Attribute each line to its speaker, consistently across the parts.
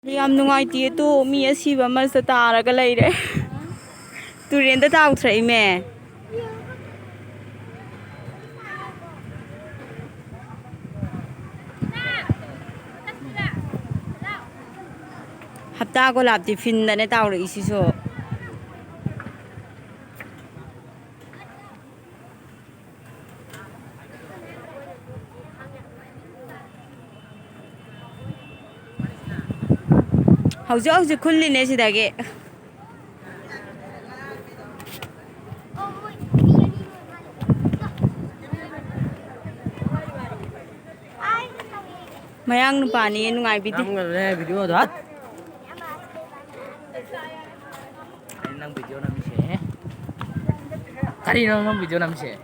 Speaker 1: ꯌꯥꯝ ꯅꯨꯡꯉꯥꯏꯇꯦ ꯇꯣ ꯃꯤ ꯑꯁꯤꯕ ꯑꯃꯁꯨ ꯇꯥꯔꯒ ꯂꯩꯔꯦ ꯇꯨꯔꯦꯟꯗ ꯇꯥꯎꯊꯔꯛꯏꯃꯦ ꯍꯞꯇꯥ ꯒꯣꯂꯥꯞꯇꯤ ꯐꯤꯟꯗꯅꯦ ꯇꯥꯎꯔꯛꯏꯁꯤꯁꯨ ꯍꯧꯖꯤꯛ ꯍꯧꯖꯤꯛ ꯈꯨꯜꯂꯤꯅꯦ ꯁꯤꯗꯒꯤ ꯃꯌꯥꯡ ꯅꯨꯄꯥꯅꯤ ꯅꯨꯡꯉꯥꯏꯕꯤꯗꯦ
Speaker 2: nang video namin siya. Kanina nang video namin siya.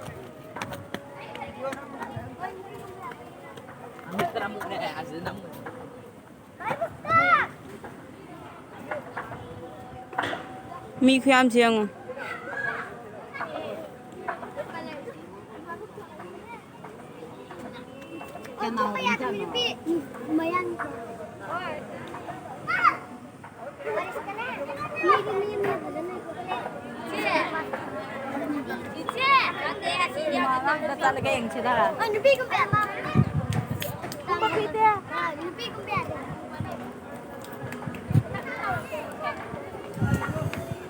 Speaker 2: Ang tara mo na asin nang.
Speaker 1: ꯃꯤ ꯈꯨꯌꯥꯝꯁꯦ ꯌꯦꯡꯉꯣ
Speaker 3: Talaga yung sila. Ano,